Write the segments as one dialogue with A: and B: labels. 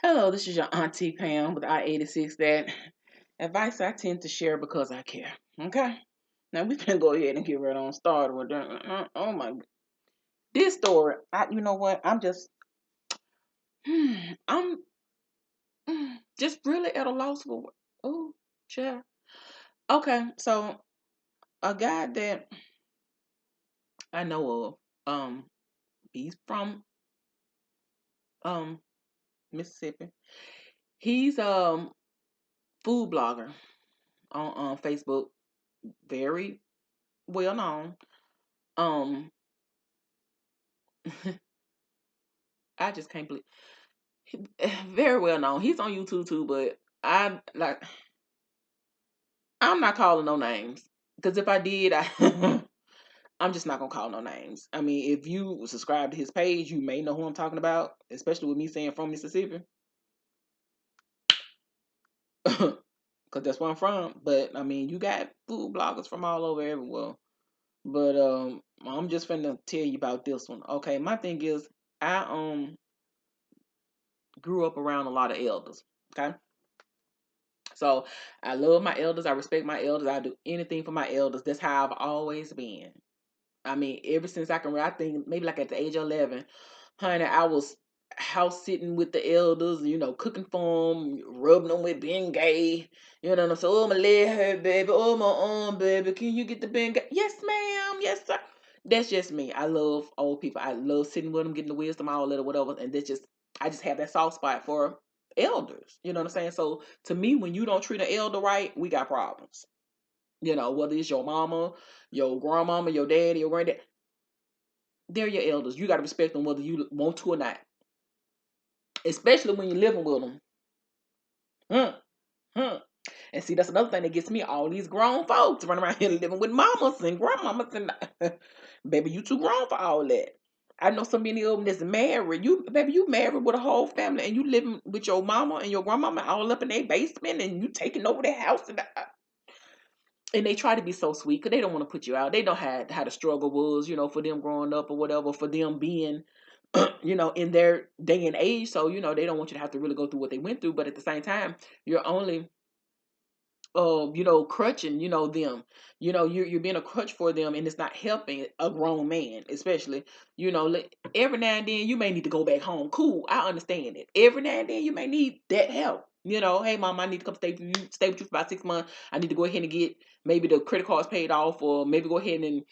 A: Hello, this is your Auntie Pam with I-86. That advice I tend to share because I care. Okay? Now we can go ahead and get right on started with that. Oh my, this story. You know what? I'm just really at a loss for. Oh, sure. Okay, so a guy that I know of, he's from Mississippi. He's food blogger on Facebook, very well known. Um, I just can't believe very well known. He's on YouTube too, but I'm not calling no names because if I did, I'm just not gonna call no names. I mean, if you subscribe to his page, you may know who I'm talking about, especially with me saying from Mississippi, because that's where I'm from. But I mean, you got food bloggers from all over everywhere. But I'm just finna tell you about this one. Okay, my thing is, I grew up around a lot of elders. Okay. So I love my elders. I respect my elders. I do anything for my elders. That's how I've always been. I mean, ever since I can remember, I think maybe like at the age of 11, honey, I was house sitting with the elders, cooking for them, rubbing them with Bengay. You know what I'm saying? Oh, my leg hurt, baby. Oh, my arm, baby. Can you get the Bengay? Yes, ma'am. Yes, sir. That's just me. I love old people. I love sitting with them, getting the wisdom, all that or whatever. And I just have that soft spot for elders. You know what I'm saying? So to me, when you don't treat an elder right, we got problems. Whether it's your mama, your grandmama, your daddy, your granddad, they're your elders. You got to respect them whether you want to or not, especially when you're living with them. Hmm. Hmm. And see, that's another thing that gets me. All these grown folks running around here living with mamas and grandmamas, and baby, you too grown for all that. I know so many of them that's married. You married with a whole family, and you living with your mama and your grandmama all up in their basement, and you taking over their house, and they try to be so sweet because they don't want to put you out. They know how the struggle was, for them growing up or whatever, for them being, in their day and age. So, they don't want you to have to really go through what they went through. But at the same time, you're only, crutching, them. You're being a crutch for them, and it's not helping a grown man, especially, every now and then you may need to go back home. Cool, I understand it. Every now and then you may need that help. Hey mom, I need to come stay with you for about 6 months. I need to go ahead and get maybe the credit cards paid off, or maybe go ahead and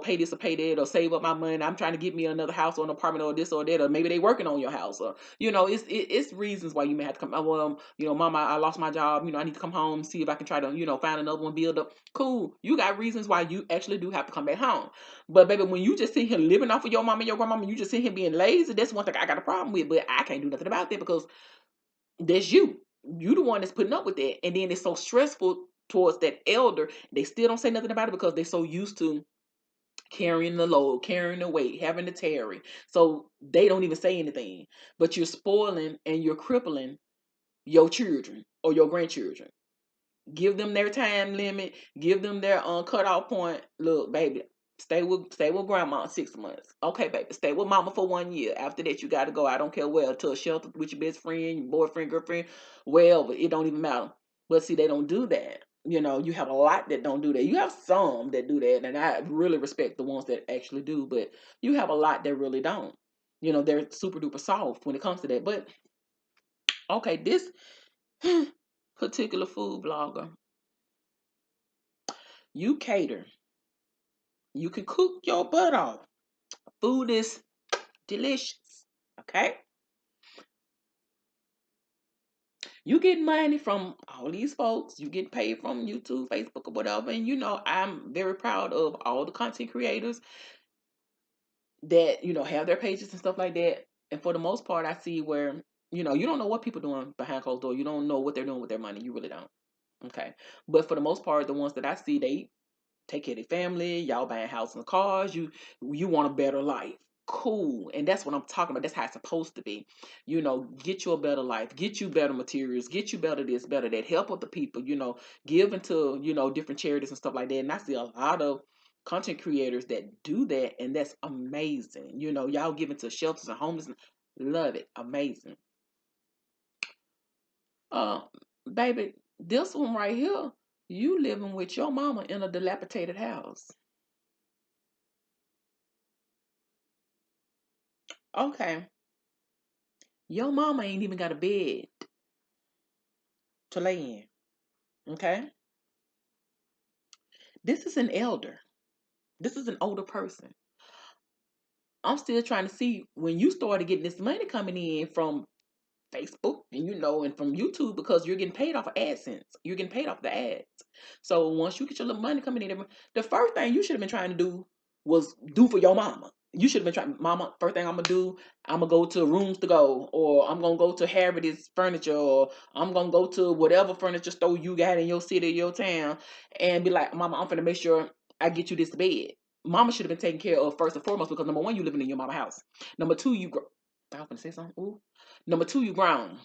A: pay this or pay that, or save up my money. I'm trying to get me another house or an apartment or this or that, or maybe they working on your house, or it's reasons why you may have to come. Well, mama, I lost my job. I need to come home, see if I can try to find another one, build up. Cool, you got reasons why you actually do have to come back home. But baby, when you just sit here living off of your mama and your grandmama, you just sit here being lazy. That's one thing I got a problem with. But I can't do nothing about that because that's you. You the one that's putting up with that, and then it's so stressful towards that elder. They still don't say nothing about it because they're so used to carrying the load, carrying the weight, having to tarry. So they don't even say anything. But you're spoiling and you're crippling your children or your grandchildren. Give them their time limit. Give them their cutoff point. Look, baby, stay with grandma 6 months. Okay, baby, stay with mama for 1 year. After that, you got to go. I don't care where, to a shelter with your best friend, your boyfriend, girlfriend, wherever. It don't even matter. But see, they don't do that. You have a lot that don't do that. You have some that do that, and I really respect the ones that actually do. But you have a lot that really don't. They're super duper soft when it comes to that. But okay, this particular food blogger, you cater. You can cook your butt off. Food is delicious. Okay? You get money from all these folks. You get paid from YouTube, Facebook, or whatever. And I'm very proud of all the content creators that, have their pages and stuff like that. And for the most part, I see where, you don't know what people doing behind closed doors. You don't know what they're doing with their money. You really don't. Okay. But for the most part, the ones that I see, they take care of their family. Y'all buying houses and cars. You want a better life. Cool. And that's what I'm talking about. That's how it's supposed to be. Get you a better life, get you better materials, get you better this, better that, help other people, give into, different charities and stuff like that. And I see a lot of content creators that do that, and that's amazing. Y'all give into shelters and homeless. Love it. Amazing. Uh, baby, this one right here, you living with your mama in a dilapidated house. Okay, your mama ain't even got a bed to lay in. Okay, this is an elder. This is an older person. I'm still trying to see when you started getting this money coming in from Facebook and and from YouTube because you're getting paid off of AdSense. You're getting paid off the ads. So once you get your little money coming in, the first thing you should have been trying to do was do for your mama. You should have been trying, mama. First thing I'm gonna do, I'm gonna go to Rooms to Go, or I'm gonna go to Harrody's Furniture, or I'm gonna go to whatever furniture store you got in your city, your town, and be like, mama, I'm gonna make sure I get you this bed. Mama should have been taken care of first and foremost because number one, you living in your mama house. Number two, I was gonna say something. Ooh. Number two, you grown.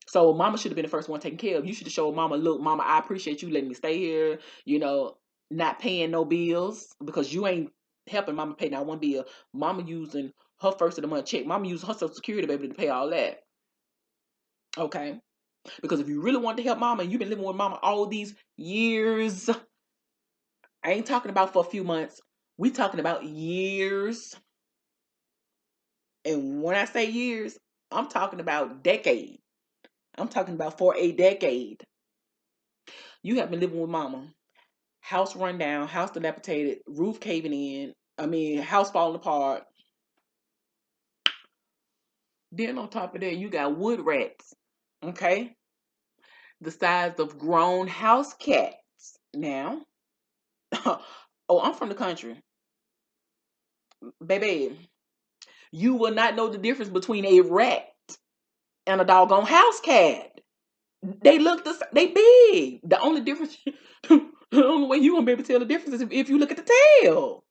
A: So mama should have been the first one taken care of. You should have showed mama, look, mama, I appreciate you letting me stay here, not paying no bills because you ain't helping mama pay not one bill. Mama using her first of the month check. Mama using her social security baby to pay all that. Okay? Because if you really want to help mama and you've been living with mama all these years, I ain't talking about for a few months. We talking about years. And when I say years, I'm talking about decade. I'm talking about for a decade. You have been living with mama. House run down, house dilapidated, roof caving in. I mean, house falling apart. Then on top of that, you got wood rats. Okay? The size of grown house cats. Now, oh, I'm from the country. Baby, you will not know the difference between a rat and a doggone house cat. They look they big. The only difference, the only way you gonna be able to tell the difference is if you look at the tail.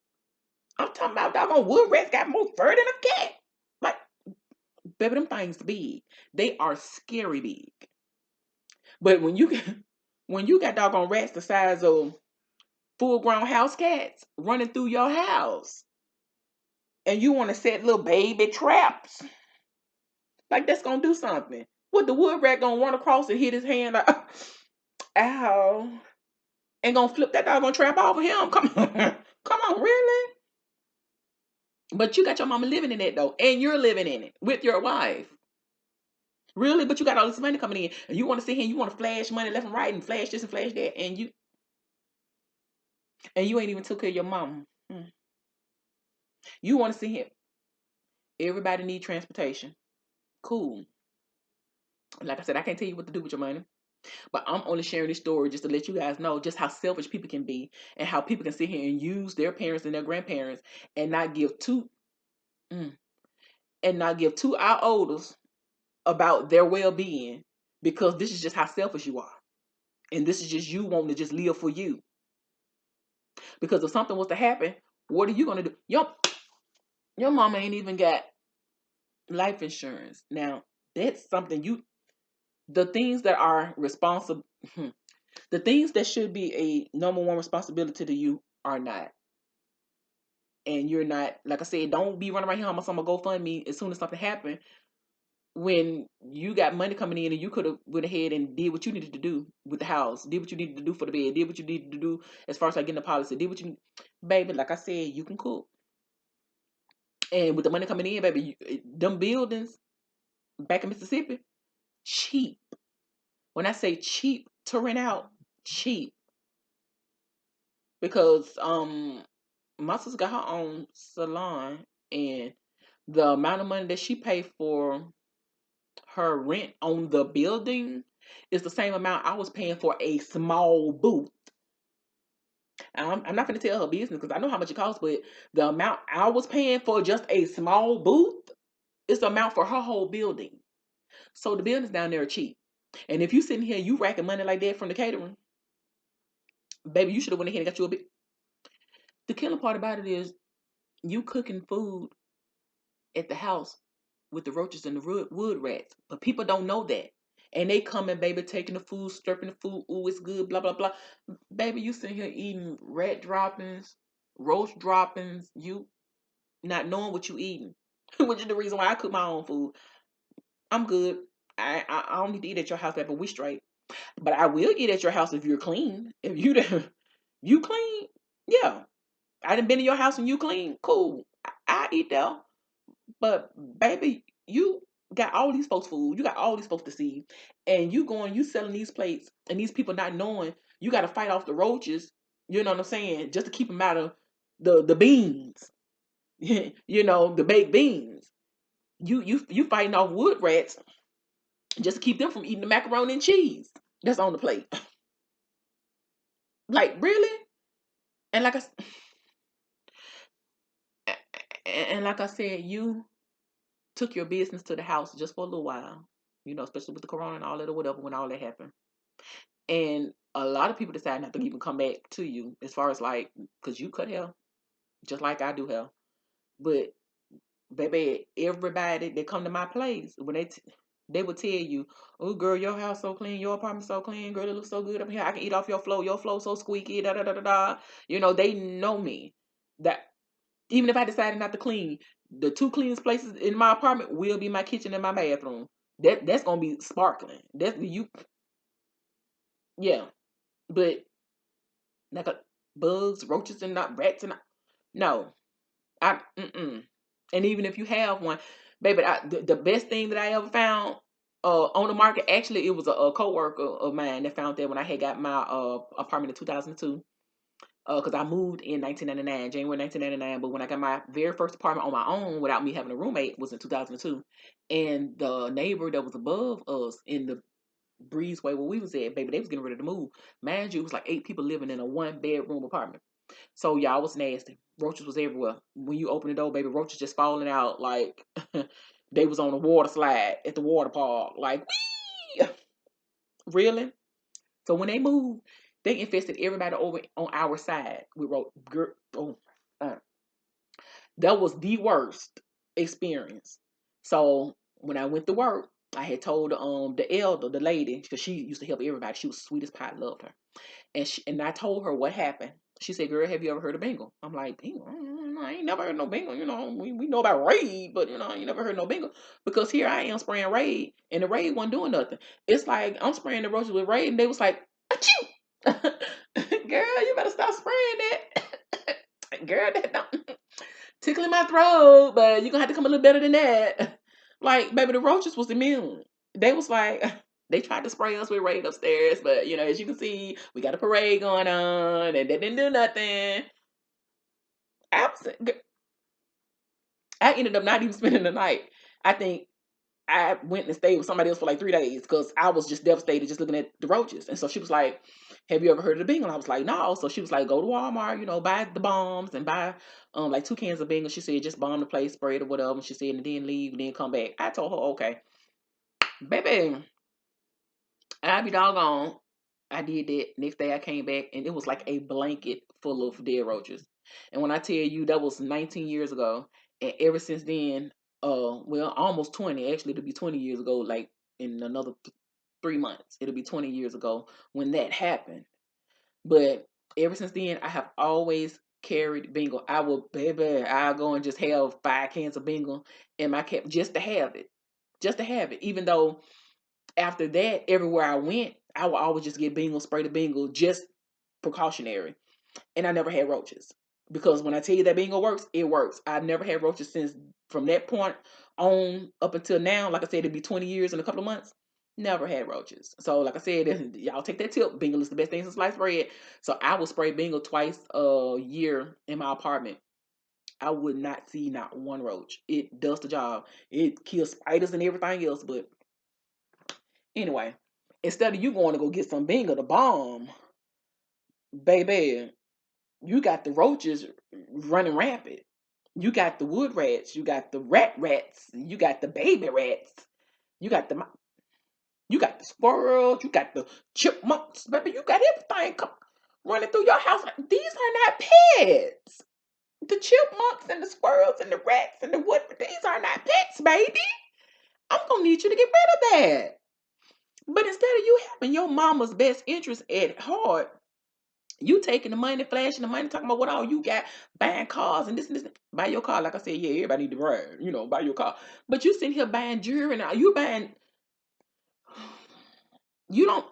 A: I'm talking about doggone wood rats got more fur than a cat. Like, baby, them things big. They are scary big. But when you got doggone rats the size of full grown house cats running through your house, and you want to set little baby traps, like that's gonna do something. What the wood rat gonna run across and hit his hand like, ow, and gonna flip that doggone trap off of him? Come on, come on, really? But you got your mama living in it though, and you're living in it with your wife. Really? But you got all this money coming in, and you want to sit here and you want to flash money left and right and flash this and flash that, and you ain't even took care of your mama. You want to sit here. Everybody need transportation. Cool. Like I said, I can't tell you what to do with your money, but I'm only sharing this story just to let you guys know just how selfish people can be and how people can sit here and use their parents and their grandparents and not give two mm, and not give two iota about their well-being because this is just how selfish you are, and this is just you wanting to just live for you. Because if something was to happen, what are you gonna do? Your mama ain't even got life insurance. Now, that's something the things that are responsible, the things that should be a number one responsibility to you are not. And you're not, like I said, don't be running around here on some GoFundMe as soon as something happened when you got money coming in and you could have went ahead and did what you needed to do with the house, did what you needed to do for the bed, did what you needed to do as far as like getting the policy, did what you, baby, like I said, you can cook. And with the money coming in, baby, them buildings back in Mississippi, cheap. When I say cheap to rent out, cheap. Because my sister got her own salon and the amount of money that she paid for her rent on the building is the same amount I was paying for a small booth. I'm not going to tell her business because I know how much it costs, but the amount I was paying for just a small booth is the amount for her whole building. So the buildings down there are cheap. And if you sitting here, you racking money like that from the catering, baby, you should have went ahead and got you a bit. The killing part about it is you cooking food at the house with the roaches and the wood rats, but people don't know that. And they coming, baby, taking the food, slurping the food. Ooh, it's good, blah, blah, blah. Baby, you sitting here eating rat droppings, roach droppings, you not knowing what you eating, which is the reason why I cook my own food. I'm good. I don't need to eat at your house, but we straight. But I will eat at your house if you're clean. If you clean, yeah. I done been to your house and you clean, cool. I eat there. But baby, you got all these folks food. You got all these folks to see, and you selling these plates, and these people not knowing. You got to fight off the roaches. You know what I'm saying? Just to keep them out of the beans. The baked beans. You fighting off wood rats just to keep them from eating the macaroni and cheese that's on the plate. Like really? And like and like I said, you took your business to the house just for a little while. Especially with the corona and all that or whatever when all that happened. And a lot of people decide not to even come back to you as far as like, because you cut hair just like I do hair. But baby, everybody that come to my place, when they would tell you, oh girl, your house so clean, your apartment so clean, girl, it looks so good up here. I can eat off your floor so squeaky, da da da da da. They know me. That even if I decided not to clean, the two cleanest places in my apartment will be my kitchen and my bathroom. That's gonna be sparkling. That's you, yeah. But like bugs, roaches, and not rats, and no, mm-mm. And even if you have one, baby, the best thing that I ever found on the market, actually, it was a coworker of mine that found that when I had got my apartment in 2002. Because I moved in 1999, January 1999. But when I got my very first apartment on my own without me having a roommate was in 2002. And the neighbor that was above us in the breezeway where we was at, baby, they was getting ready to move. Mind you, it was like 8 people living in a 1 bedroom apartment. So y'all was nasty. Roaches was everywhere. When you open the door, baby, roaches just falling out like they was on a water slide at the water park. Like, wee! Really? So when they moved, they infested everybody over on our side with oh, uh, that was the worst experience. So when I went to work, I had told the elder, the lady, because she used to help everybody. She was sweet as pie, loved her. And I told her what happened. She said, "Girl, have you ever heard of bingo?" I'm like, "Bingo? I ain't never heard no bingo. We know about raid, but I ain't never heard no bingo because here I am spraying raid, and the raid wasn't doing nothing. It's like I'm spraying the roaches with raid, and they was like, achoo, girl, you better stop spraying that, girl. That don't tickling my throat, but you're gonna have to come a little better than that." Like, baby, the roaches was immune. They was like, they tried to spray us with raid upstairs, but as you can see, we got a parade going on, and they didn't do nothing. Absent. I ended up not even spending the night. I think I went and stayed with somebody else for like 3 days because I was just devastated just looking at the roaches. And so she was like, "Have you ever heard of the Bingo?" And I was like, "No." So she was like, "Go to Walmart, buy the bombs and buy like 2 cans of Bingo." She said, "Just bomb the place, spray it or whatever." And she said, "And then leave, and then come back." I told her, "Okay, baby, I be doggone." I did that. Next day I came back and it was like a blanket full of dead roaches. And when I tell you that was 19 years ago, and ever since then, well, almost 20, actually it'll be 20 years ago, like in another 3 months. It'll be 20 years ago when that happened. But ever since then, I have always carried bingo. I will, baby, I'll go and just have 5 cans of bingo in my cap just to have it. Just to have it. Even though after that, everywhere I went, I would always just get bingo, spray the bingo, just precautionary. And I never had roaches. Because when I tell you that bingo works, it works. I've never had roaches since from that point on up until now. Like I said, it'd be 20 years in a couple of months. Never had roaches. So, like I said, y'all take that tip. Bingo is the best thing since sliced bread. So, I will spray bingo twice a year in my apartment. I would not see not one roach. It does the job. It kills spiders and everything else. But anyway, instead of you going to go get some bingo, the bomb, baby, you got the roaches running rampant. You got the wood rats. You got the rats. You got the baby rats. You got the squirrels. You got the chipmunks. Baby, you got everything running through your house. These are not pets. The chipmunks and the squirrels and the rats and the wood. These are not pets, baby. I'm gonna need you to get rid of that. But instead of you having your mama's best interest at heart, you taking the money, flashing the money, talking about what all you got, buying cars and this and this. Buy your car, like I said, yeah, everybody need to ride, buy your car. But you sitting here buying jewelry and you buying You don't.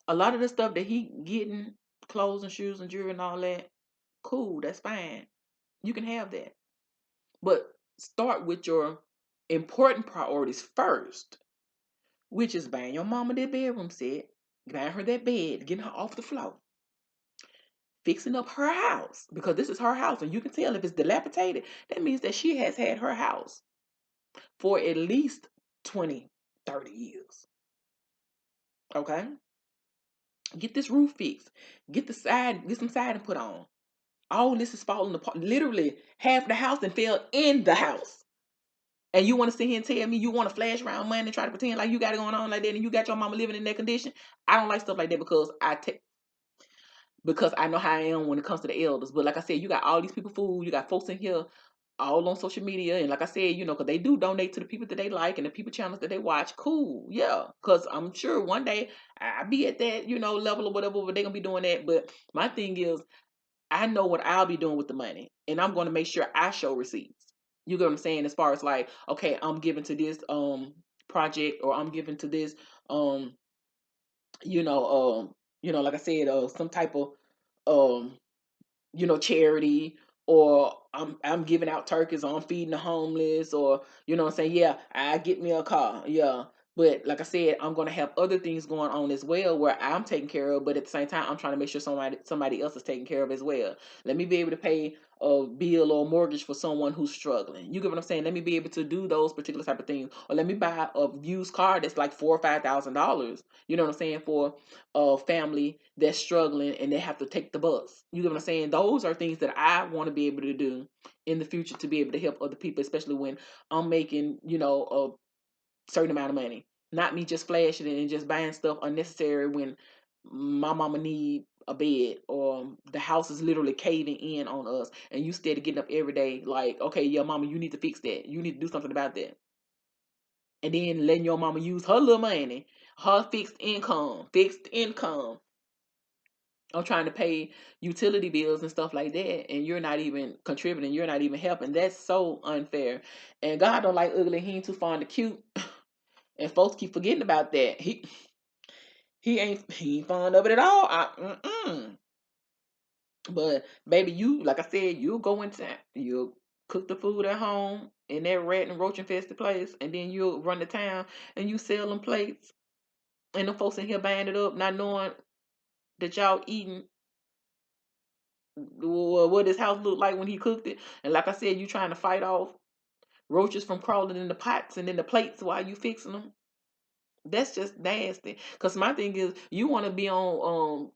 A: A lot of the stuff that he getting, clothes and shoes and jewelry and all that, cool. That's fine. You can have that, but start with your important priorities first, which is buying your mama that bedroom set, buying her that bed, getting her off the floor, fixing up her house, because this is her house and you can tell if it's dilapidated. That means that she has had her house for at least 20, 30 years. Okay? Get this roof fixed. Get some siding put on. All this is falling apart. Literally, half the house and fell in the house. And you want to sit here and tell me you want to flash around money and try to pretend like you got it going on like that and you got your mama living in that condition? I don't like stuff like that because I know how I am when it comes to the elders. But like I said, you got all these people food. You got folks in here all on social media. And like I said, because they do donate to the people that they like and the people channels that they watch. Cool. Yeah. Because I'm sure one day I'll be at that, level or whatever, but they're going to be doing that. But my thing is, I know what I'll be doing with the money. And I'm going to make sure I show receipts. You get what I'm saying? As far as like, okay, I'm giving to this project, or I'm giving to this um you know like I said, some type of um charity, or I'm giving out turkeys, or I'm feeding the homeless, or what I'm saying, yeah, I get me a car, yeah. But like I said, I'm gonna have other things going on as well where I'm taking care of, but at the same time, I'm trying to make sure somebody else is taken care of as well. Let me be able to pay a bill or a mortgage for someone who's struggling. You get what I'm saying? Let me be able to do those particular type of things, or let me buy a used car that's like $4 or $5,000. You know what I'm saying, for a family that's struggling and they have to take the bus. You get what I'm saying? Those are things that I want to be able to do in the future to be able to help other people, especially when I'm making, a certain amount of money. Not me just flashing it and just buying stuff unnecessary when my mama need a bed, or the house is literally caving in on us, and you steady getting up every day like, okay, yeah, mama, you need to fix that. You need to do something about that. And then letting your mama use her little money, her fixed income I'm trying to pay utility bills and stuff like that, and you're not even contributing. You're not even helping. That's so unfair. And God don't like ugly. He ain't too fond of cute. And folks keep forgetting about that. He ain't fond of it at all. But baby, you, like I said, you'll go into, you'll cook the food at home in that rat and roach infested place, and then you'll run the town and you sell them plates, and the folks in here buying it up, not knowing that y'all eating what his house looked like when he cooked it. And like I said, you trying to fight off roaches from crawling in the pots and in the plates while you fixing them. That's just nasty. Cause my thing is, you want to be on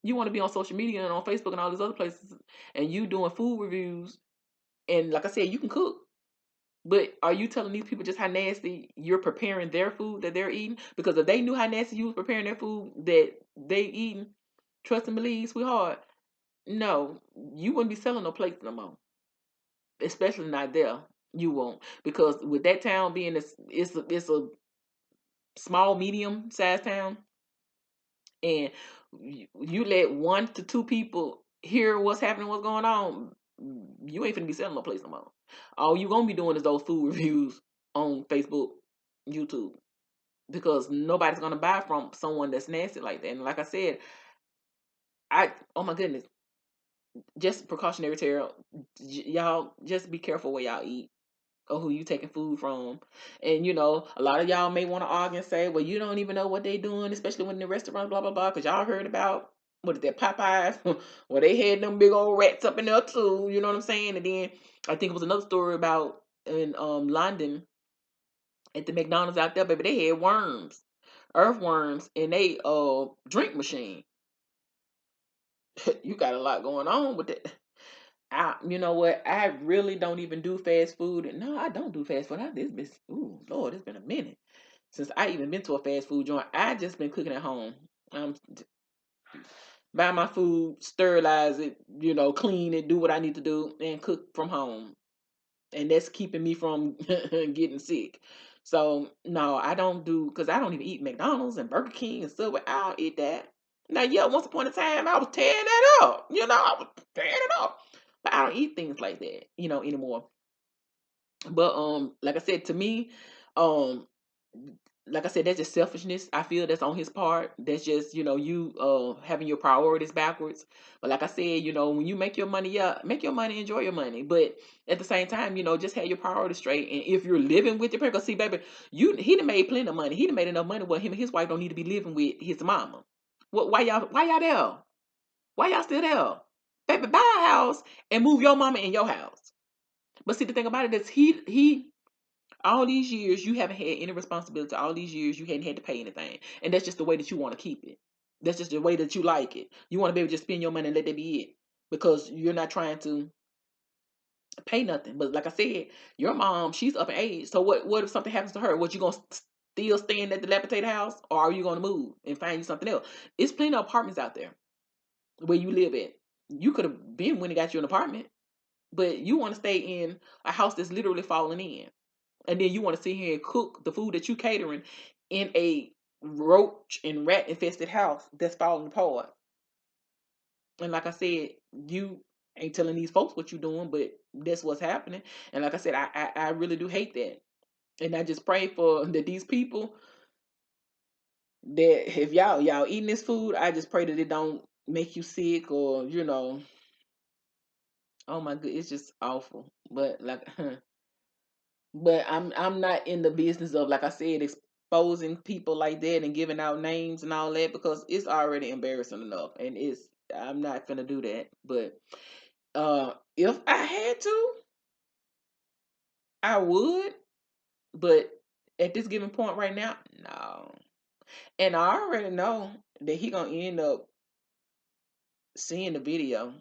A: you want to be on social media and on Facebook and all these other places, and you doing food reviews. And like I said, you can cook. But are you telling these people just how nasty you're preparing their food that they're eating? Because if they knew how nasty you was preparing their food that they eating, trust and believe, sweetheart, no, you wouldn't be selling no plates no more. Especially not there. You won't, because with that town being it's a small medium sized town, and you let 1 to 2 people hear what's happening, what's going on, you ain't finna be selling no place no more. All you gonna be doing is those food reviews on Facebook, YouTube, because nobody's gonna buy from someone that's nasty like that. And like I said, oh my goodness, just precautionary tale, y'all just be careful where y'all eat or who you taking food from. And a lot of y'all may want to argue and say, well, you don't even know what they doing, especially when in the restaurant, blah blah blah, because y'all heard about what is that, Popeyes? Well, they had them big old rats up in there too. You know what I'm saying? And then I think it was another story about in London at the McDonald's out there, baby, they had worms, earthworms, in they drink machine. You got a lot going on with that. You know what? I really don't even do fast food. No, I don't do fast food. Ooh, Lord, it's been a minute since I even been to a fast food joint. I just been cooking at home. Buy my food, sterilize it, clean it, do what I need to do, and cook from home. And that's keeping me from getting sick. So no, I don't do, because I don't even eat McDonald's and Burger King and Subway. I don't eat that. Now, yeah, once upon a time I was tearing that up. I was tearing it up. But I don't eat things like that, anymore. But like I said, to me, um like I said, that's just selfishness. I feel that's on his part. That's just, you having your priorities backwards. But like I said, when you make your money, yeah, make your money, enjoy your money. But at the same time, just have your priorities straight. And if you're living with your parents, 'cause see, baby, he done made plenty of money. He done made enough money where him and his wife don't need to be living with his mama. What? Why y'all there? Why y'all still there? Baby, buy a house and move your mama in your house. But see, the thing about it is, he all these years you haven't had any responsibility. All these years you hadn't had to pay anything, and that's just the way that you want to keep it. That's just the way that you like it. You want to be able to just spend your money and let that be it, because you're not trying to pay nothing. But like I said, your mom, she's up in age. So what if something happens to her? What, you gonna still stay in that dilapidated house, or are you gonna move and find you something else? It's plenty of apartments out there where you live at. You could have been when they got you an apartment, but you want to stay in a house that's literally falling in. And then you want to sit here and cook the food that you catering in a roach and rat infested house that's falling apart. And like I said, you ain't telling these folks what you're doing, but that's what's happening. And like I said, I really do hate that. And I just pray for that these people, that if y'all eating this food, I just pray that it don't make you sick, or oh my god, it's just awful. But like but I'm not in the business of, like I said, exposing people like that and giving out names and all that, because it's already embarrassing enough, and I'm not gonna do that. But if I had to, I would. But at this given point right now, no. And I already know that he gonna end up seeing the video,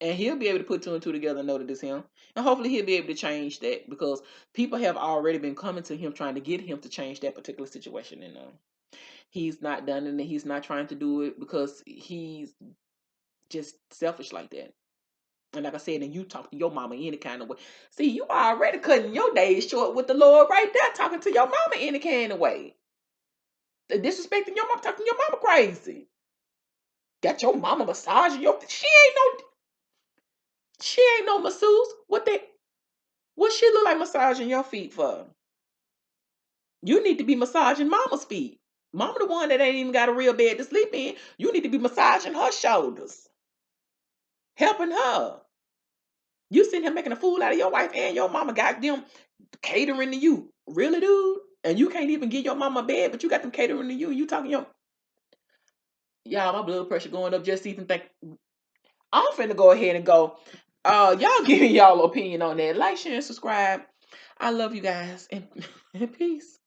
A: and he'll be able to put two and two together and know that it's him. And hopefully he'll be able to change that, because people have already been coming to him trying to get him to change that particular situation. And he's not done it, and he's not trying to do it because he's just selfish like that. And like I said, and you talk to your mama any kind of way. See, you already cutting your days short with the Lord right there, talking to your mama any kind of way. Disrespecting your mama, talking to your mama crazy. Got your mama massaging your, she ain't no masseuse. What she look like massaging your feet for? You need to be massaging mama's feet. Mama the one that ain't even got a real bed to sleep in. You need to be massaging her shoulders, helping her. You sitting here making a fool out of your wife and your mama, got them catering to you. Really, dude? And you can't even get your mama a bed, but you got them catering to you. You talking y'all, my blood pressure going up just even think. I'm finna go ahead and go. Y'all give me y'all opinion on that. Like, share, and subscribe. I love you guys, and peace.